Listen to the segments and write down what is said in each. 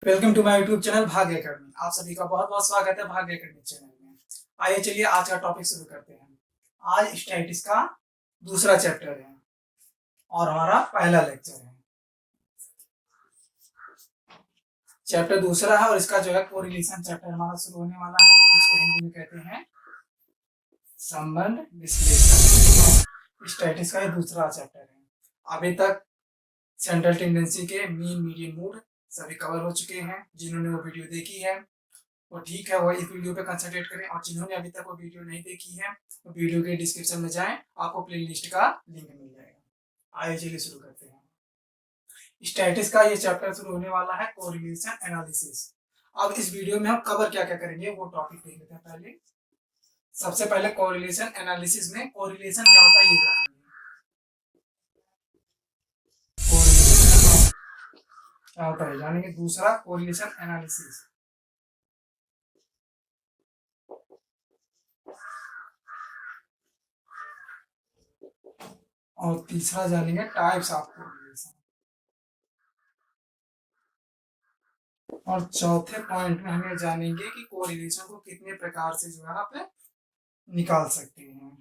Welcome to my YouTube channel Bhagya academy. आप सभी का बहुत बहुत स्वागत है भाग्य एकेडमी चैनल में। आइए चलिए आज का टॉपिक शुरू करते हैं। आज स्टैटिस्टिक्स का दूसरा चैप्टर है और हमारा पहला लेक्चर है। चैप्टर दूसरा है और इसका जो है कोरिलेशन चैप्टर हमारा शुरू होने वाला है, जिसको हिंदी में कहते हैं संबंध विश्लेषण। स्टैटिस्टिक्स का ये दूसरा चैप्टर है। अभी तक सेंट्रल टेंडेंसी के मीन मीडियन मोड सभी कवर हो चुके हैं। जिन्होंने वो वीडियो देखी है वो ठीक है, वो इस वीडियो पे कंसंट्रेट करें, और जिन्होंने अभी तक वो वीडियो नहीं देखी है वो वीडियो के डिस्क्रिप्शन में जाएं, आपको प्लेलिस्ट का लिंक मिल जाएगा। आइए चलिए शुरू करते हैं। स्टैटिस्टिक्स का ये चैप्टर शुरू होने वाला है कोरिलेशन एनालिसिस। अब इस वीडियो में हम कवर क्या क्या करेंगे वो टॉपिक देख लेते हैं। पहले सबसे पहले कोरिलेशन एनालिसिस में कोरिलेशन क्या होता है ये जानेंगे। क्या होता है जानेंगे। दूसरा कोरिलेशन एनालिसिस, और तीसरा जानेंगे टाइप्स ऑफ कोरिलेशन, और चौथे पॉइंट में हमें जानेंगे कि कोरिलेशन को कितने प्रकार से जो है आप निकाल सकते हैं,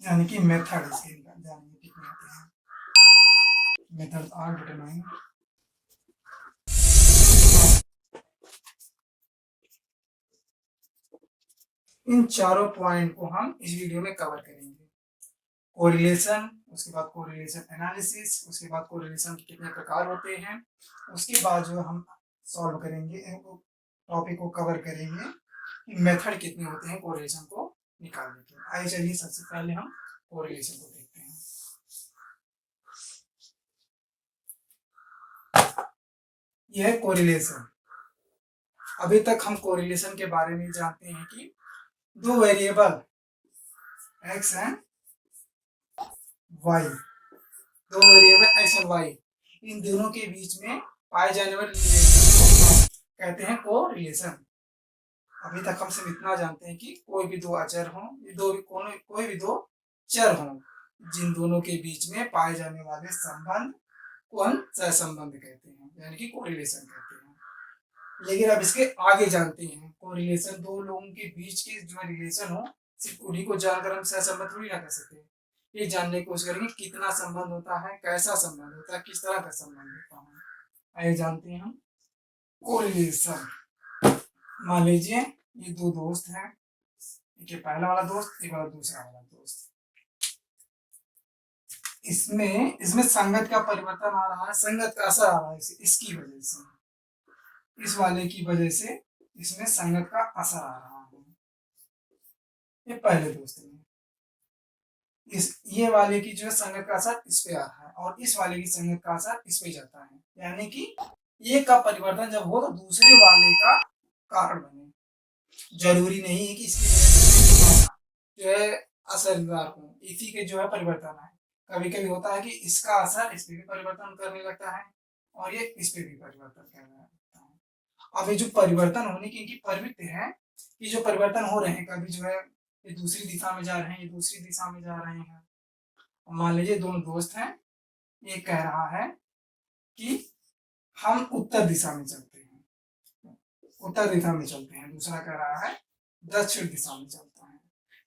यानी कि मेथड इसके जानेंगे कितने होते हैं। मेथड 8/9। इन चारों पॉइंट को हम इस वीडियो में कवर करेंगे। कोरिलेशन, उसके बाद कोरिलेशन एनालिसिस, उसके बाद कोरिलेशन के कितने प्रकार होते हैं, उसके बाद जो हम सॉल्व करेंगे टॉपिक को कवर करेंगे कि मेथड कितने होते हैं कोरिलेशन को निकालने के। आइए चलिए सबसे पहले हम कोरिलेशन को देखते हैं। यह है कोरिलेशन। अभी तक हम कोरिलेशन के बारे में जानते हैं कि दो वेरिएबल एक्स एंड वाई, दो वेरिएबल एक्स और वाई, इन दोनों के बीच में पाए जाने वाले रिलेशन कहते हैं कोरिलेशन। अभी तक हम सिर्फ इतना जानते हैं कि कोई भी दो अचर हों, कोई भी दो चर हों, जिन दोनों के बीच में पाए जाने वाले संबंध को हम सहसंबंध कहते हैं, यानी कि कोरिलेशन कहते हैं। लेकिन अब इसके आगे जानते हैं कोरिलेशन दो लोगों के बीच के जो रिलेशन हो, सिर्फ उन्हीं को जानकर हम सहसंबंध थोड़ी ना कर सकते। ये जानने की कोशिश करेंगे कितना संबंध होता है, कैसा संबंध होता है, किस तरह का संबंध होता है। आइए जानते हैं हम कोरिलेशन। मान लीजिए ये दो दोस्त हैं, एक पहला वाला दोस्त, एक वाला दूसरा वाला दोस्त। इसमें संगत का परिवर्तन आ रहा है, संगत का असर आ रहा है इसकी वजह से, इस वाले की वजह से इसमें संगत का असर आ रहा है। ये पहले दोस्त में ये वाले की जो है संगत का असर इस पे आ रहा है, और इस वाले की संगत का असर इस पे जाता है, यानी कि एक का परिवर्तन जब हो तो दूसरे वाले का कारण बने। जरूरी नहीं है कि इसकी वजह से जो है असरदार हो, इसी के जो है परिवर्तन है। कभी कभी होता है कि इसका असर इस पे भी परिवर्तन करने लगता है और ये इस पे भी परिवर्तन करने लगता है। अब ये जो परिवर्तन होने की इनकी प्रवृत्ति है, कि जो परिवर्तन हो रहे हैं, कभी जो है ये दूसरी दिशा में जा रहे हैं, ये दूसरी दिशा में जा रहे हैं। मान लीजिए दोनों दोस्त हैं, ये कह रहा है कि हम उत्तर दिशा में चलते हैं, उत्तर दिशा में चलते हैं, दूसरा कह रहा है दक्षिण दिशा में चलता है।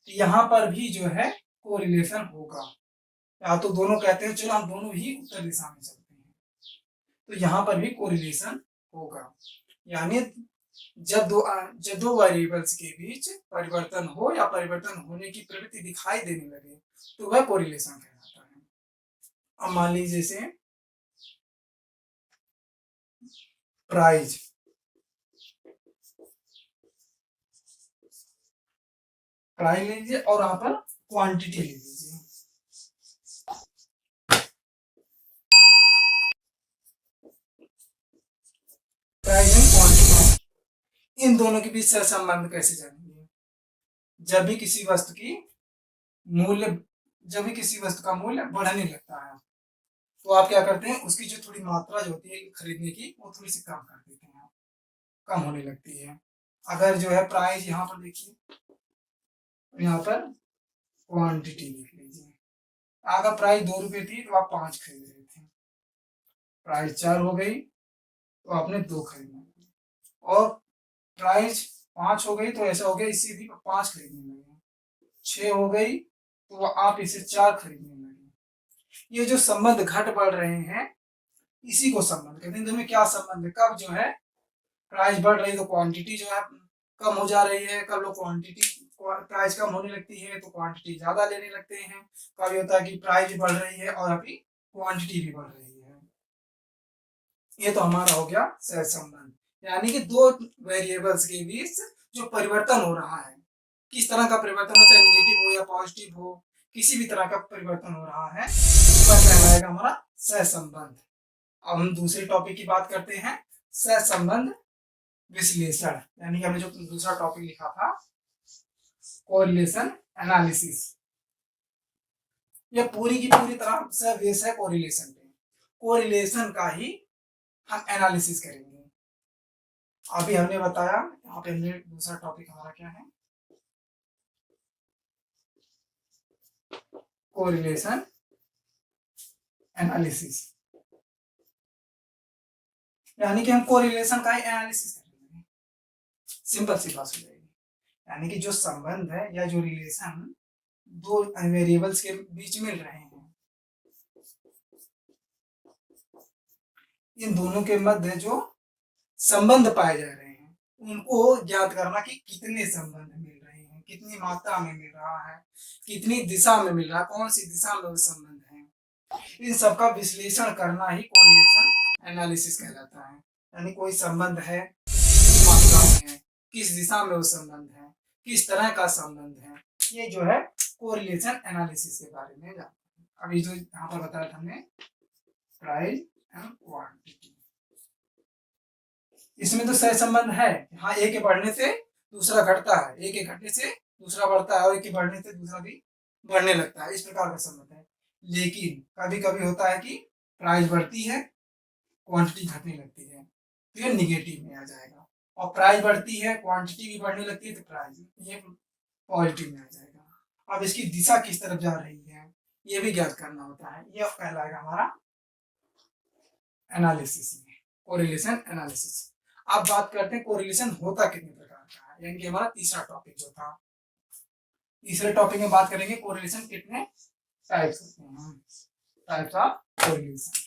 तो यहाँ पर भी जो है कोरिलेशन होगा, या तो दोनों कहते हैं चलो हम दोनों ही उत्तर दिशा में चलते हैं, तो यहाँ पर भी कोरिलेशन होगा। यानी जब दो वेरिएबल्स के बीच परिवर्तन हो या परिवर्तन होने की प्रवृत्ति दिखाई देने लगे तो वह कोरिलेशन कहलाता है। अब मान लीजिए जैसे प्राइस, प्राइस लीजिए और यहाँ पर क्वांटिटी ले लीजिए। प्राइस एंड क्वांटिटी, इन दोनों के बीच सहसंबंध कैसे जानेंगे। जब भी किसी वस्तु का मूल्य बढ़ने लगता है तो आप क्या करते हैं, उसकी जो थोड़ी मात्रा जो होती है खरीदने की वो थोड़ी सी कम कर देते हैं, कम होने लगती है। अगर जो है प्राइस यहाँ पर देखिए, यहाँ पर क्वांटिटी लिख लीजिए। अगर प्राइस 2 रुपए थी तो आप 5 खरीद रहे थे, प्राइस 4 हो गई तो आपने 2 खरीदने लगे। और प्राइस 5 हो गई तो ऐसा हो गया इसी भी 5 खरीदने लगे। 6 हो गई तो आप इसे 4 खरीदने लगे। ये जो संबंध घट बढ़ रहे हैं इसी को संबंध कहते हैं। दोनों क्या संबंध है? कब जो है प्राइस बढ़ रही है तो क्वांटिटी जो है कम हो जा रही है, कब लोग क्वांटिटी प्राइस कम होने लगती है तो क्वांटिटी ज्यादा लेने लगते हैं। कभी होता है कि प्राइस भी बढ़ रही है और अभी क्वांटिटी भी बढ़ रही है। ये तो हमारा हो गया सहसंबंध, यानी कि दो वेरिएबल्स के बीच जो परिवर्तन हो रहा है, किस तरह का परिवर्तन हो, चाहे निगेटिव हो या पॉजिटिव हो, किसी भी तरह का परिवर्तन हो रहा है वह कहलाएगा हमारा सहसंबंध। अब हम दूसरे टॉपिक की बात करते हैं, सहसंबंध विश्लेषण, यानी कि हमने जो दूसरा टॉपिक लिखा था कोरिलेशन एनालिसिस। यह पूरी की पूरी तरह से बेस है कोरिलेशन पे। कोरिलेशन का ही हम एनालिसिस करेंगे। अभी हमने बताया, यहाँ पे हमने दूसरा टॉपिक हमारा क्या है, कोरिलेशन एनालिसिस, यानी कि हम कोरिलेशन का ही एनालिसिस करेंगे। सिंपल सी बात हो जाएगी, यानी कि जो संबंध है या जो रिलेशन दो वेरिएबल्स के बीच मिल रहे हैं, इन दोनों के मध्य जो संबंध पाए जा रहे हैं उनको ज्ञात करना कि कितने संबंध मिल रहे हैं, कितनी मात्रा में मिल रहा है, कितनी दिशा में मिल रहा है, कौन सी दिशा में वो संबंध है, इन सब का विश्लेषण करना ही कोरिलेशन एनालिसिस कहलाता है। यानी कोई संबंध है, कितनी मात्रा में है, किस दिशा में वो संबंध है, किस तरह का संबंध है, ये जो है कोरिलेशन एनालिसिस के बारे में जानते हैं। अभी जो यहाँ पर बताया था हमने प्राइस एंड क्वांटिटी, इसमें तो सहसंबंध है। हाँ, एक के बढ़ने से दूसरा घटता है, एक के घटने से दूसरा बढ़ता है और एक के बढ़ने से दूसरा भी बढ़ने लगता है, इस प्रकार का संबंध है। लेकिन कभी कभी होता है कि प्राइस बढ़ती है, क्वांटिटी घटने लगती है, तो ये निगेटिव में आ जाएगा। और प्राइस बढ़ती है, क्वांटिटी भी बढ़ने लगती है, तो प्राइस ये पॉजिटिव में आ जाएगा। अब इसकी दिशा किस तरफ जा रही है ये भी ज्ञात करना होता है, यह कहलाएगा हमारा एनालिसिस में, कोरिलेशन एनालिसिस। अब बात करते हैं कोरिलेशन होता कितने प्रकार का है, यानी कि हमारा तीसरा टॉपिक जो था। तीसरे टॉपिक में बात करेंगे कोरिलेशन कितने टाइप्स होते हैं, टाइप्स ऑफ कोरिलेशन।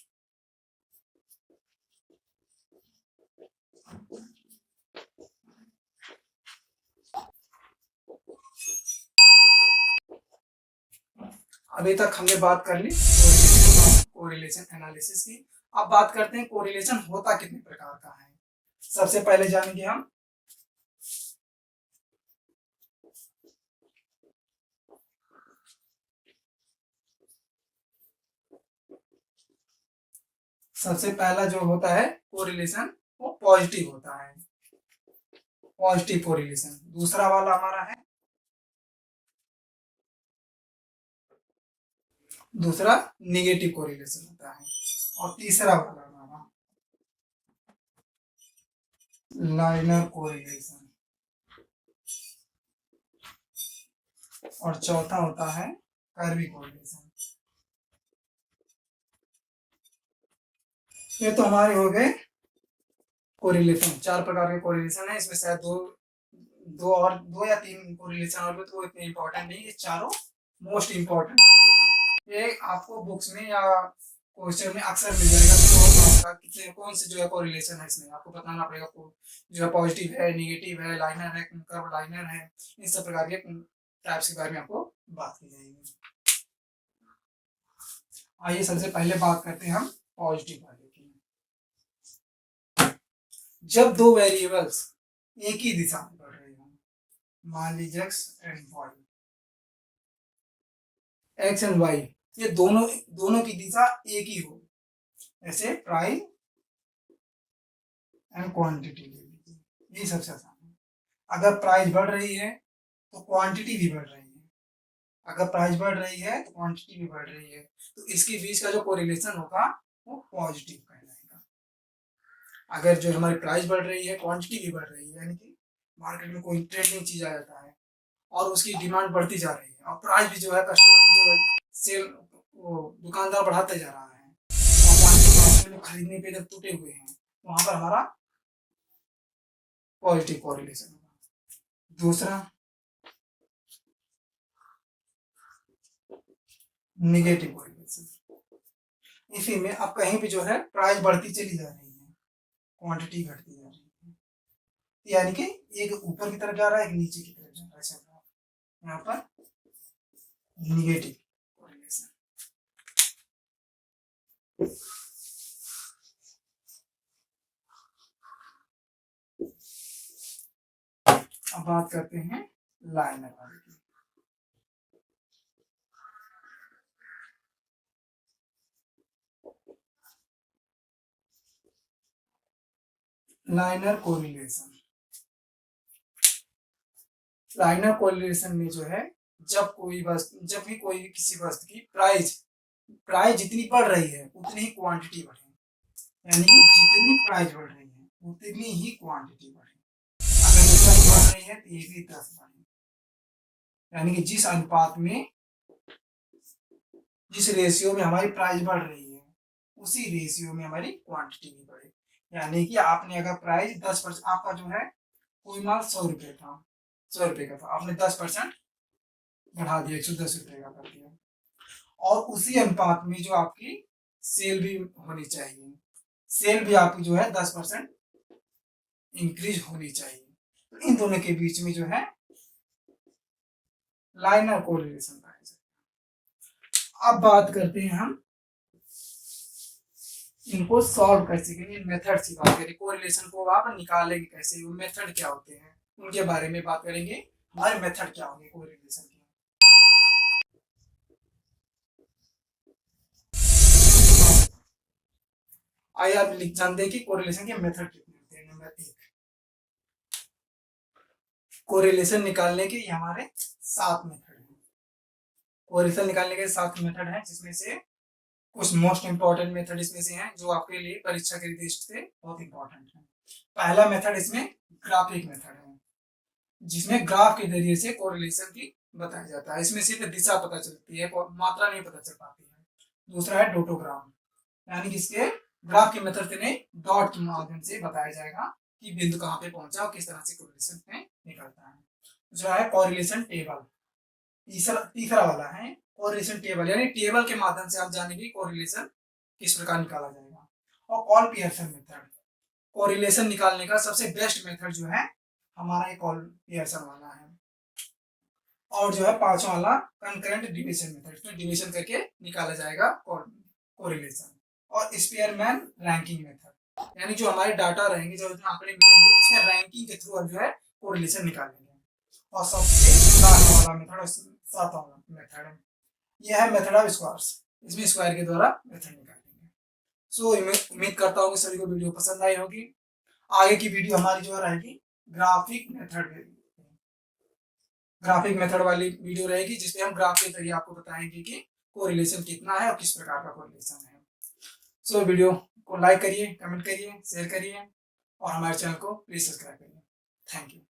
अभी तक हमने बात कर ली कोरिलेशन एनालिसिस की। अब बात करते हैं कोरिलेशन होता कितने प्रकार का है। सबसे पहले जानेंगे हम सबसे पहला जो होता है कोरिलेशन वो पॉजिटिव होता है, पॉजिटिव कोरिलेशन। दूसरा वाला हमारा है, दूसरा निगेटिव कोरिलेशन होता है। और तीसरा वाला हमारा लाइनर कोरिलेशन। और चौथा होता है कर्वी कोरिलेशन। ये तो हमारे हो गए कोरिलेशन, 4 प्रकार के कोरिलेशन है। इसमें शायद दो या तीन कोरिलेशन और भी, तो इतने इंपॉर्टेंट नहीं, ये चारों मोस्ट इंपॉर्टेंट होते हैं। ये आपको बुक्स में या क्वेश्चन में अक्सर मिल जाएगा कि कितने कौन से जो है कोरिलेशन है, इसमें आपको बताना पड़ेगा। जो है पॉजिटिव है, निगेटिव है, लाइनर है, कर्व लाइनर है, इन सब प्रकार के टाइप्स के बारे में आपको बात की जाएगी। आइए सबसे पहले बात करते हैं हम पॉजिटिव वाले की। जब दो वेरिएबल्स एक ही दिशा में बढ़ रहे हों, मान लीजिए एक्स एंड वाई, ये दोनों की दिशा एक ही हो, ऐसे प्राइस एंड क्वांटिटी ले लीजिए, ये सबसे आसान है। अगर प्राइस बढ़ रही है तो क्वांटिटी भी बढ़ रही है, अगर प्राइस बढ़ रही है तो क्वांटिटी भी बढ़ रही है, तो इसके बीच का जो कोरिलेशन होगा वो पॉजिटिव कहलाएगा। अगर जो हमारी प्राइस बढ़ रही है, क्वांटिटी भी बढ़ रही है, यानी कि मार्केट में कोई ट्रेंडिंग चीज आ जाता है और उसकी डिमांड बढ़ती जा रही है और प्राइस भी जो है कस्टमर जो सेल वो दुकानदार बढ़ाते जा रहा है और क्वांटिटी खरीदने पे जब टूटे हुए हैं, वहां पर हमारा पॉजिटिव कोरिलेशन होगा। दूसरा निगेटिव कोरिलेशन, इसी में अब कहीं भी जो है प्राइस बढ़ती चली जा रही है, क्वांटिटी घटती जा रही है, यानी कि एक ऊपर की तरफ जा रहा है, एक नीचे की तरफ जा रहा है, ऐसा यहाँ पर निगेटिव कोरिलेशन। अब बात करते हैं लाइनर वाले की। लाइनर कोरिलेशन, लाइनर कोरिलेशन में जो है जब भी कोई किसी वस्तु की प्राइस जितनी बढ़ रही है उतनी ही क्वांटिटी बढ़े, यानी कि जितनी प्राइस बढ़ रही है उतनी ही क्वांटिटी बढ़े। अगर ये 10 बढ़ रही है तो ये भी 10 बढ़े, यानी कि जिस अनुपात में, जिस रेशियो में हमारी प्राइस बढ़ रही है उसी रेशियो में हमारी क्वांटिटी भी बढ़े। यानी कि आपने अगर प्राइस 10%, आपका जो है कोई माल 100 रुपये था, 100 रुपये का था, आपने 10% बढ़ा दिया, 110 रुपये का कर दिया, और उसी अनुपात में जो आपकी सेल भी होनी चाहिए, सेल भी आपकी जो है 10% इंक्रीज होनी चाहिए। तो इन दोनों के बीच में जो है लाइनर कोरिलेशन पाया जाए। अब बात करते हैं हम इनको सॉल्व कैसे करेंगे, मेथड की बात करें, कोरिलेशन को आप निकालेंगे कैसे, वो मेथड क्या होते हैं उनके बारे में बात करेंगे, हमारे मेथड क्या होंगे कोरिलेशन के। आइए आप लिख जानते हैं कि कोरिलेशन के मेथड कितने होते हैं। नंबर 1, कोरिलेशन निकालने के ये हमारे 7 मेथड हैं। कोरिलेशन निकालने के 7 मेथड हैं, जिसमें से कुछ मोस्ट इंपॉर्टेंट मेथड इसमें से हैं जो आपके लिए परीक्षा के दृष्टि से बहुत इंपॉर्टेंट है। पहला मेथड इसमें ग्राफिक मेथड है, जिसमें ग्राफ के जरिए से कोरिलेशन की बताया जाता है। इसमें सिर्फ दिशा पता चलती है, मात्रा नहीं पता चल पाती है। दूसरा है डोटोग्राम, यानी कि इसके ग्राफ के मेथड से नहीं, डॉट के माध्यम से बताया जाएगा कि बिंदु कहाँ पे पहुंचा और किस तरह से कोरिलेशन में निकलता है। दूसरा है कोरिलेशन टेबल। तीसरा वाला है कोरिलेशन टेबल, यानी टेबल के माध्यम से आप जानेंगे कोरिलेशन किस प्रकार निकाला जाएगा। और कॉल पियर्सन मेथड, कोरिलेशन निकालने का सबसे बेस्ट मेथड जो है हमारा ये कॉल पियर्सन वाला है। और जो है 5वां वाला कंकरेंट डिविजन मेथड, इसमें डिविजन करके निकाला जाएगा कोरिलेशन। और स्पेयरमैन रैंकिंग मेथड, यानी जो हमारे डाटा रहेंगे, जो आंकड़े मिलेंगे उसमें रैंकिंग के थ्रू जो है कोरिलेशन निकालेंगे। और सबसे लास्ट वाला मेथड, 7वां मेथड है, यह है मेथड ऑफ स्क्वायर्स, इसमें स्क्वायर के द्वारा मेथड निकालेंगे। सो उम्मीद करता हूँ कि सभी को वीडियो पसंद आई होगी। आगे की वीडियो हमारी जो रहेगी ग्राफिक मेथड वाली वीडियो रहेगी, जिसमें हम ग्राफ के जरिए आपको बताएंगे कि कोरिलेशन कितना है और किस प्रकार का कोरिलेशन है। सो वीडियो को लाइक करिए, कमेंट करिए, शेयर करिए और हमारे चैनल को प्लीज सब्सक्राइब करिए। Thank you.